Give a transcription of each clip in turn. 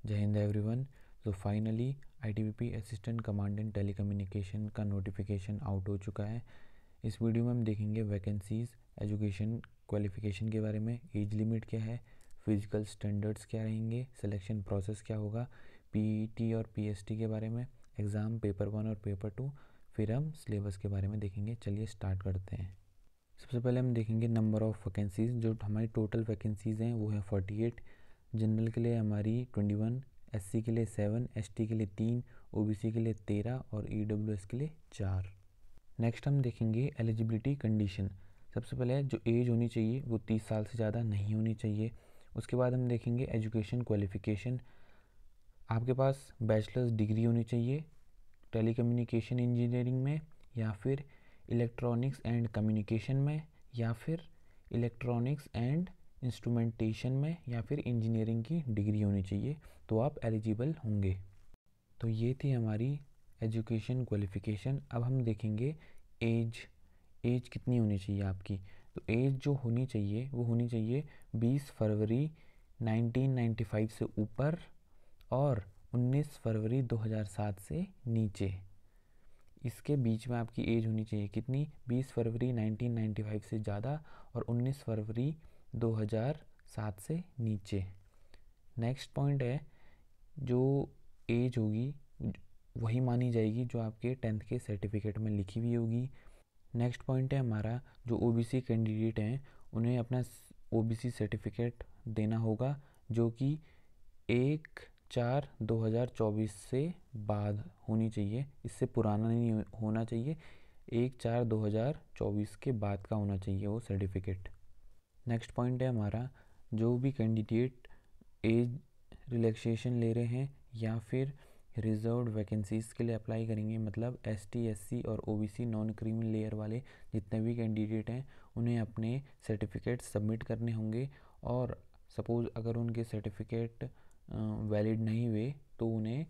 जय हिंद एवरीवन। तो finally ITBP assistant commandant telecommunication का नोटिफिकेशन आउट हो चुका है। इस वीडियो में हम देखेंगे वैकेंसीज़, एजुकेशन क्वालिफ़िकेशन के बारे में, एज लिमिट क्या है, फिजिकल स्टैंडर्ड्स क्या रहेंगे, सिलेक्शन प्रोसेस क्या होगा, पीईटी और पीएसटी के बारे में, एग्ज़ाम पेपर 1 और पेपर 2, फिर हम सिलेबस के बारे में देखेंगे। चलिए स्टार्ट करते हैं। सबसे पहले हम देखेंगे नंबर ऑफ़ वैकेंसीज़। जो हमारी टोटल वैकेंसीज़ हैं वो है 48। जनरल के लिए हमारी 21, एससी के लिए 7, एसटी के लिए 3, ओबीसी के लिए 13 और ईडब्ल्यूएस के लिए 4। नेक्स्ट हम देखेंगे एलिजिबिलिटी कंडीशन। सबसे पहले जो एज होनी चाहिए वो 30 साल से ज़्यादा नहीं होनी चाहिए। उसके बाद हम देखेंगे एजुकेशन क्वालिफ़िकेशन। आपके पास बैचलर्स डिग्री होनी चाहिए टेलीकम्युनिकेशन इंजीनियरिंग में, या फिर इलेक्ट्रॉनिक्स एंड कम्युनिकेशन में, या फिर इलेक्ट्रॉनिक्स एंड इंस्ट्रूमेंटेशन में, या फिर इंजीनियरिंग की डिग्री होनी चाहिए, तो आप एलिजिबल होंगे। तो ये थी हमारी एजुकेशन क्वालिफ़िकेशन। अब हम देखेंगे एज कितनी होनी चाहिए आपकी। तो एज जो होनी चाहिए वो होनी चाहिए 20 फरवरी 1995 से ऊपर और 19 फरवरी 2007 से नीचे। इसके बीच में आपकी एज होनी चाहिए कितनी, 20 फरवरी 1995 से ज़्यादा और 19 फरवरी 2007 से नीचे। नेक्स्ट पॉइंट है, जो एज होगी वही मानी जाएगी जो आपके 10th के सर्टिफिकेट में लिखी हुई होगी। नेक्स्ट पॉइंट है हमारा, जो ओबीसी कैंडिडेट हैं उन्हें अपना ओबीसी सर्टिफिकेट देना होगा जो कि 1/4/2024 से बाद होनी चाहिए, इससे पुराना नहीं होना चाहिए। 1/4/2024 के बाद का होना चाहिए वो सर्टिफिकेट। नेक्स्ट पॉइंट है हमारा, जो भी कैंडिडेट एज रिलैक्सेशन ले रहे हैं या फिर रिजर्व्ड वैकेंसीज़ के लिए अप्लाई करेंगे, मतलब एसटी, एससी और ओबीसी नॉन क्रीमी लेयर वाले जितने भी कैंडिडेट हैं उन्हें अपने सर्टिफिकेट सबमिट करने होंगे। और सपोज़ अगर उनके सर्टिफिकेट वैलिड नहीं हुए तो उन्हें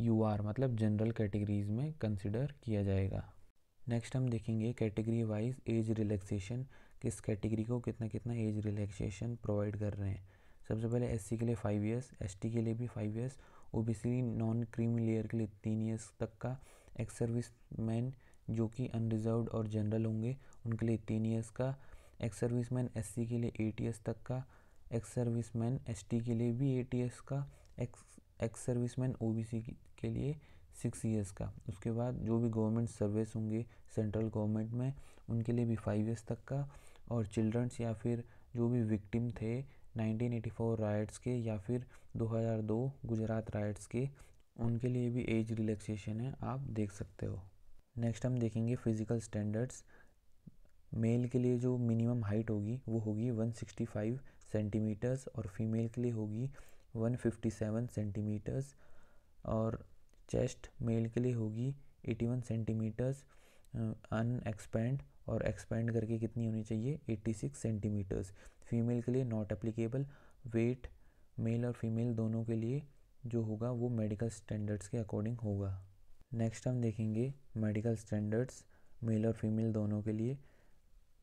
यूआर मतलब जनरल कैटेगरीज़ में कंसिडर किया जाएगा। नेक्स्ट हम देखेंगे कैटेगरी वाइज एज रिलैक्सेशन, किस कैटेगरी को कितना कितना एज रिलैक्सेशन प्रोवाइड कर रहे हैं। सबसे पहले एससी के लिए 5 इयर्स, एसटी के लिए भी 5 years, OBC non creamy layer के लिए 3 इयर्स तक का, एक्स सर्विस मैन जो कि अनरिजर्व्ड और जनरल होंगे उनके लिए 3 इयर्स का, एक्स सर्विस मैन एससी के लिए 8 इयर्स तक का, एक्स सर्विस मैन एसटी के लिए भी 8 इयर्स का, एक्स सर्विस मैन ओबीसी के लिए 6 इयर्स का। उसके बाद जो भी गवर्नमेंट सर्विस होंगे सेंट्रल गवर्नमेंट में उनके लिए भी 5 इयर्स तक का, और चिल्ड्रंस या फिर जो भी विक्टिम थे 1984 राइट्स के या फिर 2002 गुजरात राइट्स के, उनके लिए भी एज रिलैक्सेशन है, आप देख सकते हो। नेक्स्ट हम देखेंगे फिज़िकल स्टैंडर्ड्स। मेल के लिए जो मिनिमम हाइट होगी वो होगी 165 सेंटीमीटर्स और फीमेल के लिए होगी 157 सेंटीमीटर्स, और चेस्ट मेल के लिए होगी 81 सेंटीमीटर्स अनएक्सपेंड, और एक्सपेंड करके कितनी होनी चाहिए 86 सेंटीमीटर्स। फीमेल के लिए नॉट एप्लीकेबल। वेट मेल और फीमेल दोनों के लिए जो होगा वो मेडिकल स्टैंडर्ड्स के अकॉर्डिंग होगा। नेक्स्ट हम देखेंगे मेडिकल स्टैंडर्ड्स मेल और फीमेल दोनों के लिए।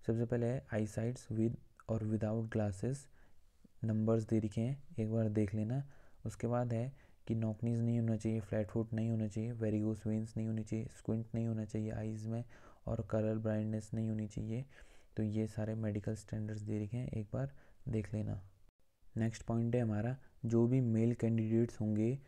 सबसे पहले है आई साइट्स विद और विदाउट ग्लासेस, नंबर्स दे रखे हैं, एक बार देख लेना। उसके बाद है कि नॉकनीज नहीं होना चाहिए, फ्लैट फुट नहीं होना चाहिए, वेरिगोस वेंस नहीं होनी चाहिए, स्क्विंट नहीं होना चाहिए आइज़ में, और कलर ब्लाइंडनेस नहीं होनी चाहिए। तो ये सारे मेडिकल स्टैंडर्ड्स दे रखे हैं, एक बार देख लेना। नेक्स्ट पॉइंट है हमारा, जो भी मेल कैंडिडेट्स होंगे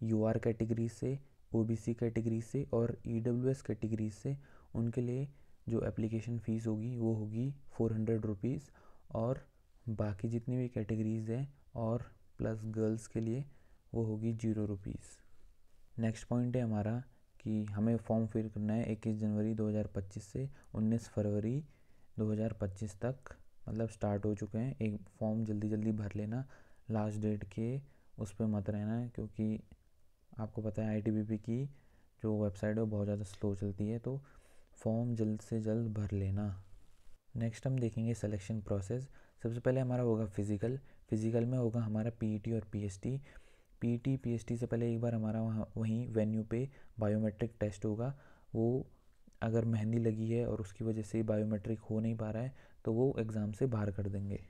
यूआर कैटेगरी से, ओबीसी कैटेगरी से और ईडब्ल्यूएस कैटेगरी से, उनके लिए जो एप्लीकेशन फ़ीस होगी वो होगी 400 रुपीज़, और बाकी जितनी भी कैटेगरीज़ हैं और प्लस गर्ल्स के लिए वो होगी 0 रुपीज़। नेक्स्ट पॉइंट है हमारा कि हमें फॉर्म फिल करना है 21 जनवरी 2025 से 19 फरवरी 2025 तक, मतलब स्टार्ट हो चुके हैं। एक फॉर्म जल्दी जल्दी भर लेना, लास्ट डेट के उस पर मत रहना है, क्योंकि आपको पता है आईटीबीपी की जो वेबसाइट है वो बहुत ज़्यादा स्लो चलती है, तो फॉर्म जल्द से जल्द भर लेना। नेक्स्ट हम देखेंगे सिलेक्शन प्रोसेस। सबसे पहले हमारा होगा फिज़िकल में होगा हमारा पीईटी और पीएसटी। पीईटी पीएसटी से पहले एक बार हमारा वहीं वेन्यू पे बायोमेट्रिक टेस्ट होगा। वो अगर मेहंदी लगी है और उसकी वजह से बायोमेट्रिक हो नहीं पा रहा है तो वो एग्ज़ाम से बाहर कर देंगे।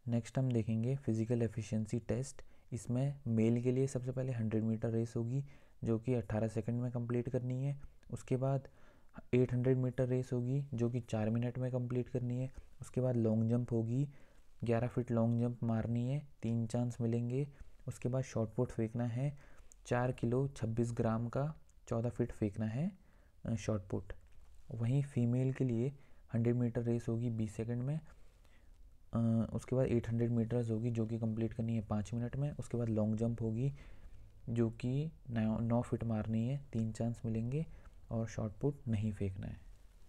नेक्स्ट हम देखेंगे फ़िज़िकल एफिशिएंसी टेस्ट। इसमें मेल के लिए सबसे पहले 100 मीटर रेस होगी जो कि 18 सेकंड में कंप्लीट करनी है। उसके बाद 800 मीटर रेस होगी जो कि 4 मिनट में कंप्लीट करनी है। उसके बाद लॉन्ग जंप होगी, 11 फीट लॉन्ग जंप मारनी है, 3 चांस मिलेंगे। उसके बाद शॉट पुट फेंकना है, 4 किलो 26 ग्राम का 14 फीट फेंकना है शॉट पुट। वहीं फीमेल के लिए 100 मीटर रेस होगी 20 सेकंड में। उसके बाद 800 मीटर्स होगी जो कि कंप्लीट करनी है 5 मिनट में। उसके बाद लॉन्ग जंप होगी जो कि 9 फीट मारनी है, 3 चांस मिलेंगे और शॉट पुट नहीं फेंकना है।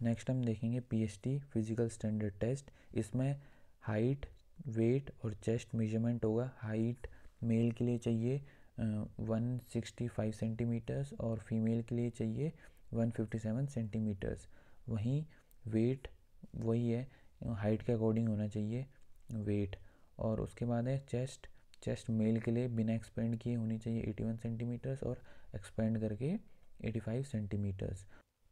नेक्स्ट हम देखेंगे PST फिजिकल स्टैंडर्ड टेस्ट। इसमें हाइट, वेट और चेस्ट मेजरमेंट होगा। हाइट मेल के लिए चाहिए 165 सेंटीमीटर्स और फीमेल के लिए चाहिए 157 सेंटीमीटर्स। वहीं वेट वही है, हाइट के अकॉर्डिंग होना चाहिए वेट। और उसके बाद है चेस्ट मेल के लिए बिना एक्सपेंड किए होनी चाहिए 81 सेंटीमीटर्स और एक्सपेंड करके 85 सेंटीमीटर्स।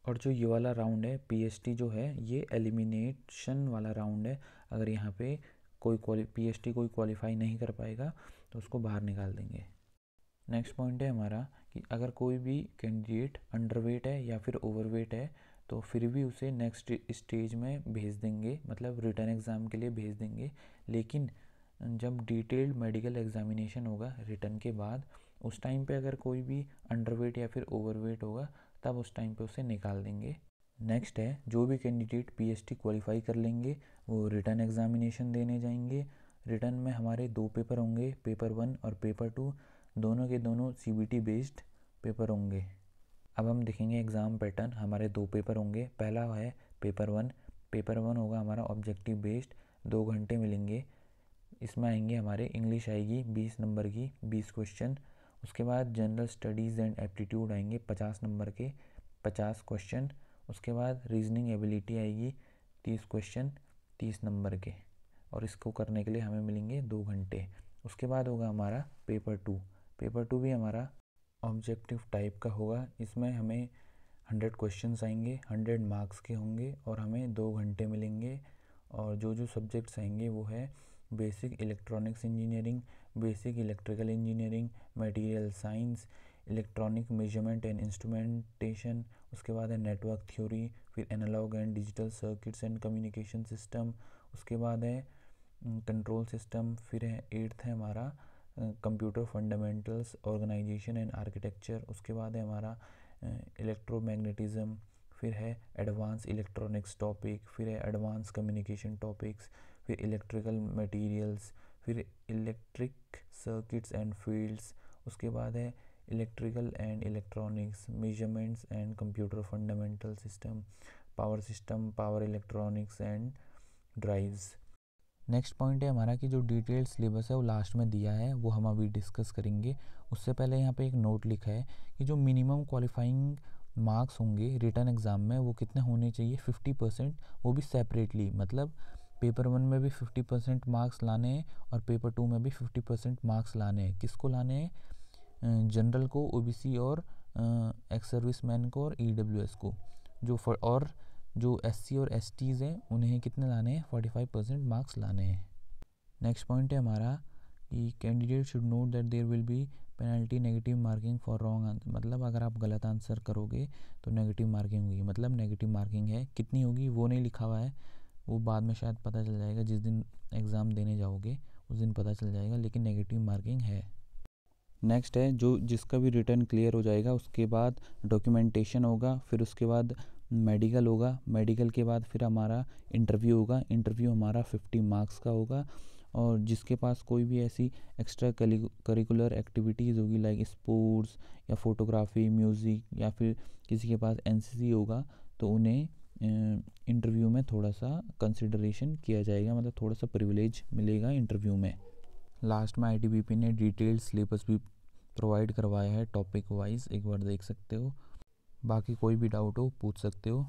और जो ये वाला राउंड है PST जो है ये एलिमिनेशन वाला राउंड है। अगर यहाँ पे कोई PST कोई क्वालिफाई नहीं कर पाएगा तो उसको बाहर निकाल देंगे। नेक्स्ट पॉइंट है हमारा कि अगर कोई भी कैंडिडेट अंडरवेट है या फिर ओवरवेट है तो फिर भी उसे नेक्स्ट स्टेज में भेज देंगे, मतलब रिटर्न एग्ज़ाम के लिए भेज देंगे। लेकिन जब डिटेल्ड मेडिकल एग्जामिनेशन होगा रिटर्न के बाद, उस टाइम पे अगर कोई भी अंडरवेट या फिर ओवरवेट होगा तब उस टाइम पे उसे निकाल देंगे। नेक्स्ट है जो भी कैंडिडेट PST क्वालिफाई कर लेंगे वो रिटर्न एग्जामिनेशन देने जाएंगे। रिटर्न में हमारे 2 पेपर होंगे, पेपर 1 और पेपर 2, दोनों के दोनों CBT बेस्ड पेपर होंगे। अब हम देखेंगे एग्ज़ाम पैटर्न। हमारे 2 पेपर होंगे। पहला है पेपर 1। पेपर 1 होगा हमारा ऑब्जेक्टिव बेस्ड, 2 घंटे मिलेंगे। इसमें आएंगे हमारे इंग्लिश आएगी 20 नंबर की, 20 क्वेश्चन। उसके बाद जनरल स्टडीज़ एंड एप्टीट्यूड आएंगे 50 नंबर के, 50 क्वेश्चन। उसके बाद रीजनिंग एबिलिटी आएगी 30 क्वेश्चन, 30 नंबर के। और इसको करने के लिए हमें मिलेंगे 2 घंटे। उसके बाद होगा हमारा पेपर 2। पेपर 2 भी हमारा ऑब्जेक्टिव टाइप का होगा। इसमें हमें 100 क्वेश्चंस आएंगे, 100 मार्क्स के होंगे और हमें 2 घंटे मिलेंगे। और जो जो सब्जेक्ट्स आएंगे वो है basic electronics engineering, basic electrical engineering, material science, electronic measurement and instrumentation. उसके बाद है नेटवर्क थ्योरी, फिर analogue and digital circuits and communication system. उसके बाद है कंट्रोल सिस्टम। फिर है 8th है हमारा computer fundamentals, organisation and architecture. उसके बाद है हमारा इलेक्ट्रोमैग्नेटिज्म। फिर है एडवांस इलेक्ट्रॉनिक्स टॉपिक, फिर है एडवांस कम्युनिकेशन टॉपिक्स, फिर इलेक्ट्रिकल मटेरियल्स, फिर इलेक्ट्रिक सर्किट्स एंड फील्ड्स। उसके बाद है electrical and electronics, measurements and computer fundamental system, power electronics and drives. Next point है हमारा कि जो डिटेल्ड सिलेबस है वो लास्ट में दिया है, वो हम अभी डिस्कस करेंगे। उससे पहले यहाँ पे एक नोट लिखा है कि जो मिनिमम क्वालिफाइंग मार्क्स होंगे रिटर्न एग्ज़ाम में वो कितने होने चाहिए, 50%, वो भी सेपरेटली। मतलब पेपर 1 में भी 50% मार्क्स लाने हैं और पेपर 2 में भी 50% मार्क्स लाने हैं। किसको लाने हैं? जनरल को, OBC और एक्स सर्विस मैन को और EWS को। और जो SC और STs हैं उन्हें कितने लाने हैं? 45% मार्क्स लाने हैं। नेक्स्ट पॉइंट है हमारा कि candidate should note that there will be penalty negative marking for wrong answer. मतलब अगर आप गलत आंसर करोगे तो नेगेटिव मार्किंग होगी। मतलब नेगेटिव मार्किंग है, कितनी होगी वो नहीं लिखा हुआ है, वो बाद में शायद पता चल जाएगा, जिस दिन एग्ज़ाम देने जाओगे उस दिन पता चल जाएगा, लेकिन नेगेटिव मार्किंग है। नेक्स्ट है जो जिसका भी रिटर्न क्लियर हो जाएगा उसके बाद डॉक्यूमेंटेशन होगा, फिर उसके बाद मेडिकल होगा, मेडिकल के बाद फिर हमारा इंटरव्यू होगा। इंटरव्यू हमारा 50 मार्क्स का होगा। और जिसके पास कोई भी ऐसी एक्स्ट्रा करिकुलर एक्टिविटीज़ होगी लाइक स्पोर्ट्स या फोटोग्राफी, म्यूज़िक, या फिर किसी के पास NCC होगा तो उन्हें इंटरव्यू में थोड़ा सा कंसिडरेशन किया जाएगा, मतलब थोड़ा सा प्रिविलेज मिलेगा इंटरव्यू में। लास्ट में ITBP ने डिटेल्ड सिलेबस भी प्रोवाइड करवाया है टॉपिक वाइज, एक बार देख सकते हो। बाकी कोई भी डाउट हो पूछ सकते हो।